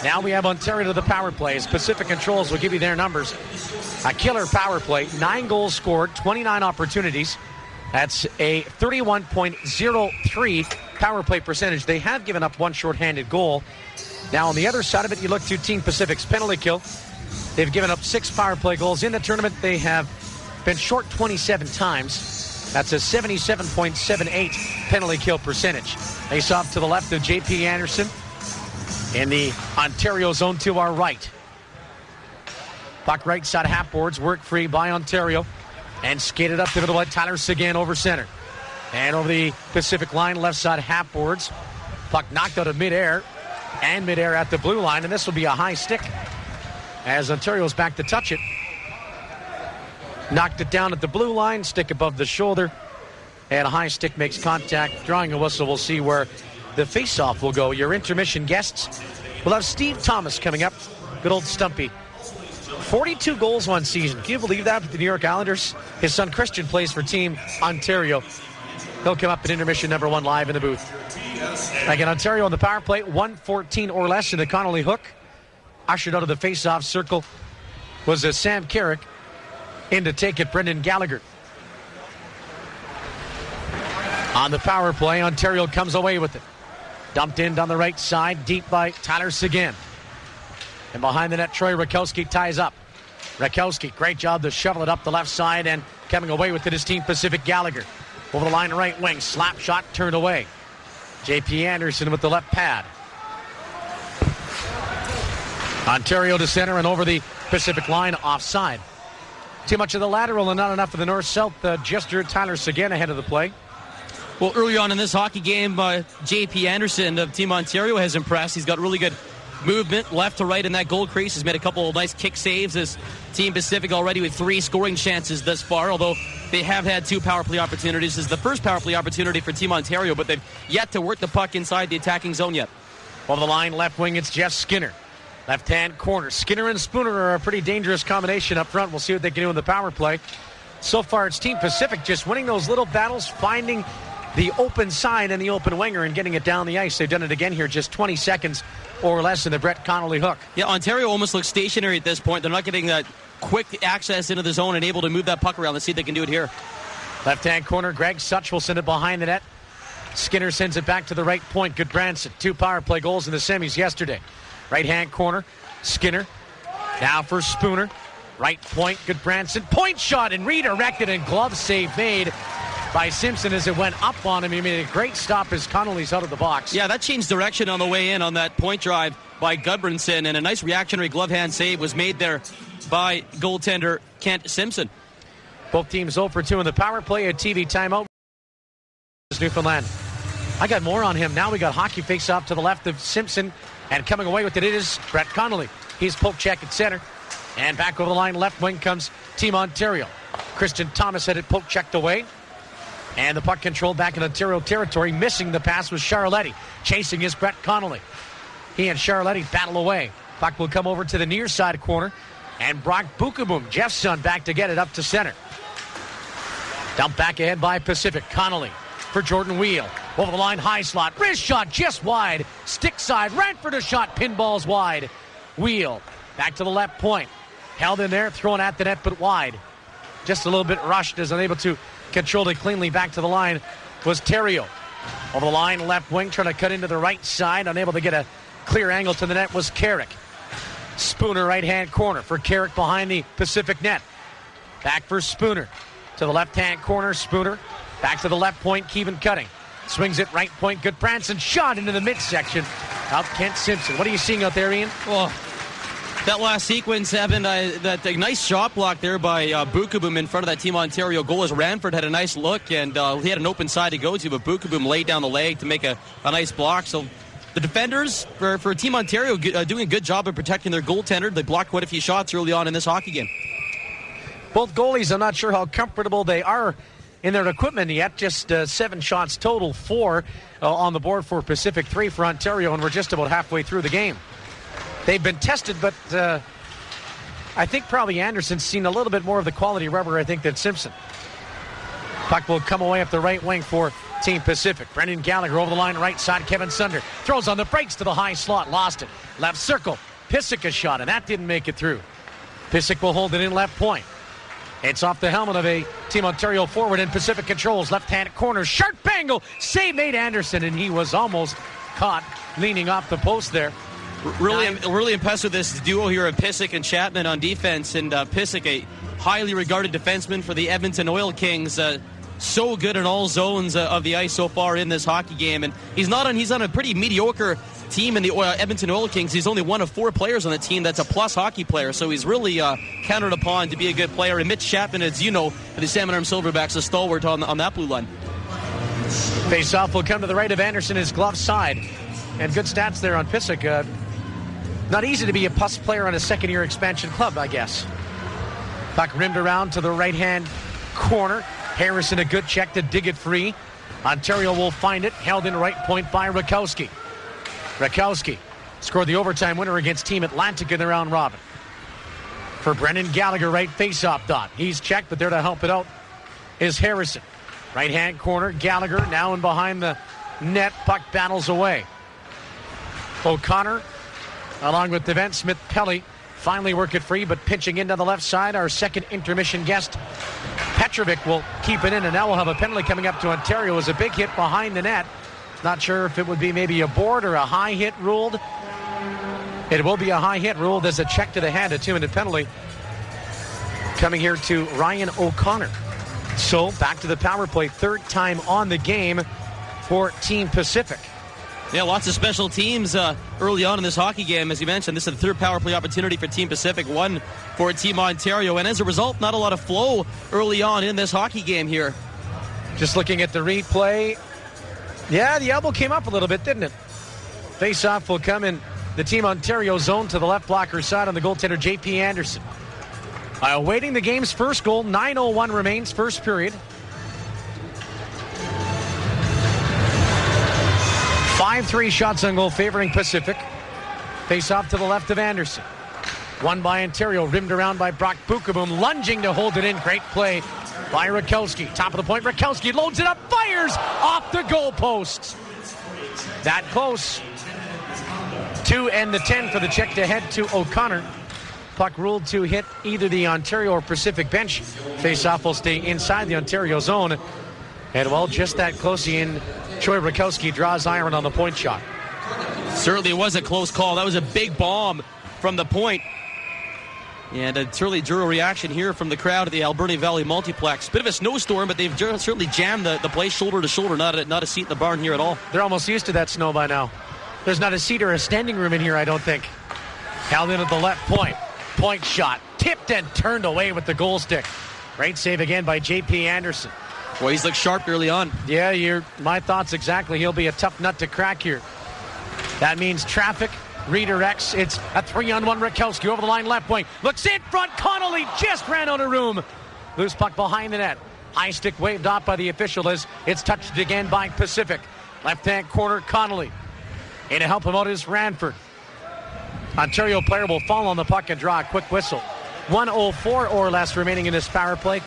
Now we have Ontario to the power play. As Pacific Controls will give you their numbers. A killer power play. 9 goals scored, 29 opportunities. That's a 31.03 power play percentage. They have given up one shorthanded goal. Now on the other side of it, you look to Team Pacific's penalty kill. They've given up 6 power play goals. In the tournament, they have been short 27 times. That's a 77.78 penalty kill percentage. Face off to the left of J.P. Anderson in the Ontario zone to our right. Puck right side half boards, work free by Ontario. And skated up to the middle, Tyler Seguin over center. And over the Pacific line, left side half boards. Puck knocked out of midair. And midair at the blue line. And this will be a high stick as Ontario's back to touch it. Knocked it down at the blue line, stick above the shoulder. And a high stick makes contact. Drawing a whistle, we'll see where the face-off will go. Your intermission guests. We'll have Steve Thomas coming up. Good old Stumpy. 42 goals one season. Can you believe that with the New York Islanders? His son Christian plays for Team Ontario. He'll come up at intermission number 1 live in the booth. Again, Ontario on the power play, 1:14 or less in the Connolly hook. Ushered out of the face-off circle was Sam Carrick. In to take it, Brendan Gallagher. On the power play, Ontario comes away with it. Dumped in down the right side, deep by Tyler Seguin. And behind the net, Troy Rakowski ties up. Rakowski, great job to shovel it up the left side, and coming away with it is Team Pacific Gallagher. Over the line, right wing, slap shot, turned away. J.P. Anderson with the left pad. Ontario to center and over the Pacific line, offside. Too much of the lateral and not enough of the north-south gesture. Tyler Seguin ahead of the play. Well, early on in this hockey game, J.P. Anderson of Team Ontario has impressed. He's got really good movement left to right in that goal crease. He's made a couple of nice kick saves as Team Pacific already with 3 scoring chances thus far, although they have had 2 power play opportunities. This is the first power play opportunity for Team Ontario, but they've yet to work the puck inside the attacking zone yet. Over the line, left wing, it's Jeff Skinner. Left-hand corner. Skinner and Spooner are a pretty dangerous combination up front. We'll see what they can do in the power play. So far, it's Team Pacific just winning those little battles, finding the open side and the open winger and getting it down the ice. They've done it again here, just 20 seconds or less in the Brett Connolly hook. Yeah, Ontario almost looks stationary at this point. They're not getting that quick access into the zone and able to move that puck around. Let's see if they can do it here. Left-hand corner, Greg Such will send it behind the net. Skinner sends it back to the right point. Good Branson. 2 power play goals in the semis yesterday. Right-hand corner, Skinner. Now for Spooner. Right point, good Branson. Point shot and redirected and glove save made by Simpson as it went up on him. He made a great stop as Connolly's out of the box. Yeah, that changed direction on the way in on that point drive by Gudbranson, and a nice reactionary glove hand save was made there by goaltender Kent Simpson. Both teams 0 for 2 in the power play. A TV timeout. Newfoundland. I got more on him. Now we got hockey face off to the left of Simpson, and coming away with it is Brett Connolly. He's poke check at center. And back over the line, left wing comes Team Ontario. Christian Thomas had it poke checked away. And the puck controlled back in Ontario territory. Missing the pass was Charletti. Chasing is Brett Connolly. He and Charletti battle away. Puck will come over to the near side corner. And Brock Bukaboom, Jeff's son, back to get it up to center. Dumped back ahead by Pacific. Connolly for Jordan Wheel. Over the line, high slot. Wrist shot just wide. Stick side. Ranford a shot. Pinballs wide. Wheel back to the left point. Held in there. Thrown at the net but wide. Just a little bit rushed as unable to control it cleanly back to the line was Terrio. Over the line, left wing, trying to cut into the right side. Unable to get a clear angle to the net was Carrick. Spooner, right-hand corner for Carrick behind the Pacific net. Back for Spooner. To the left-hand corner, Spooner. Back to the left point, Keevan Cutting. Swings it right point, good Branson. Shot into the midsection. Out Kent Simpson. What are you seeing out there, Ian? Well, that last sequence, Evan, that nice shot block there by Bukaboom in front of that Team Ontario goal as Ranford had a nice look, and he had an open side to go to, but Bukaboom laid down the leg to make a nice block. So the defenders for Team Ontario doing a good job of protecting their goaltender. They blocked quite a few shots early on in this hockey game. Both goalies, I'm not sure how comfortable they are in their equipment yet. Just 7 shots total, 4 on the board for Pacific, 3 for Ontario, and we're just about halfway through the game. They've been tested, but I think probably Anderson's seen a little bit more of the quality rubber, I think, than Simpson. Puck will come away up the right wing for Team Pacific. Brendan Gallagher over the line, right side. Kevin Sunder throws on the brakes to the high slot. Lost it. Left circle. Pissick a shot, and that didn't make it through. Pissick will hold it in left point. It's off the helmet of a Team Ontario forward, and Pacific controls left-hand corner. Sharp angle. Save made Anderson, and he was almost caught leaning off the post there. Really impressed with this duo here of Pissick and Chapman on defense. And Pissick, a highly regarded defenseman for the Edmonton Oil Kings. So good in all zones of the ice so far in this hockey game. And he's on a pretty mediocre team in the Edmonton Oil Kings. He's only one of 4 players on the team that's a plus hockey player. So he's really counted upon to be a good player. And Mitch Chapman, as you know, for the Salmon Arm Silverbacks, a stalwart on that blue line. Face-off will come to the right of Anderson, his glove side. And good stats there on Pissick. Not easy to be a plus player on a second-year expansion club, I guess. Puck rimmed around to the right-hand corner. Harrison, a good check to dig it free. Ontario will find it. Held in right point by Rakowski. Rakowski scored the overtime winner against Team Atlantic in the round robin. For Brendan Gallagher, right face-off dot. He's checked, but there to help it out is Harrison. Right-hand corner, Gallagher now in behind the net. Puck battles away. O'Connor, along with Devent Smith-Pelly, finally work it free, but pitching into the left side, our second intermission guest, Petrovic, will keep it in, and now we'll have a penalty coming up to Ontario. It was a big hit behind the net. Not sure if it would be maybe a board or a high hit ruled. It will be a high hit ruled as a check to the hand, a 2-minute penalty coming here to Ryan O'Connor. So back to the power play, third time on the game for Team Pacific. Yeah, lots of special teams early on in this hockey game. As you mentioned, this is the third power play opportunity for Team Pacific, one for Team Ontario. And as a result, not a lot of flow early on in this hockey game here. Just looking at the replay. Yeah, the elbow came up a little bit, didn't it? Face-off will come in the Team Ontario zone to the left blocker side on the goaltender, J.P. Anderson. Awaiting the game's first goal. 9:01 remains, first period. 5-3 shots on goal favoring Pacific. Face off to the left of Anderson. Won by Ontario, rimmed around by Brock Bukaboom, lunging to hold it in. Great play by Rakowski. Top of the point, Rakowski loads it up, fires off the goalposts. That close. 2 and the 10 for the check to head to O'Connor. Puck ruled to hit either the Ontario or Pacific bench. Face off will stay inside the Ontario zone. And well, just that close in. Troy Rakowski draws iron on the point shot. Certainly was a close call. That was a big bomb from the point. And a certainly drew a reaction here from the crowd at the Alberni Valley Multiplex. Bit of a snowstorm, but they've certainly jammed the place shoulder to shoulder. Not a seat in the barn here at all. They're almost used to that snow by now. There's not a seat or a standing room in here, I don't think. Held in at the left point. Point shot. Tipped and turned away with the goal stick. Great save again by J.P. Anderson. Well, he's looked sharp early on. Yeah, my thoughts exactly. He'll be a tough nut to crack here. That means traffic redirects. It's a 3-on-1 Rakowski over the line left wing. Looks in front. Connolly just ran out of room. Loose puck behind the net. High stick waved off by the official as it's touched again by Pacific. Left-hand corner, Connolly. And to help him out is Ranford. Ontario player will fall on the puck and draw a quick whistle. 1:04 or less remaining in this power play.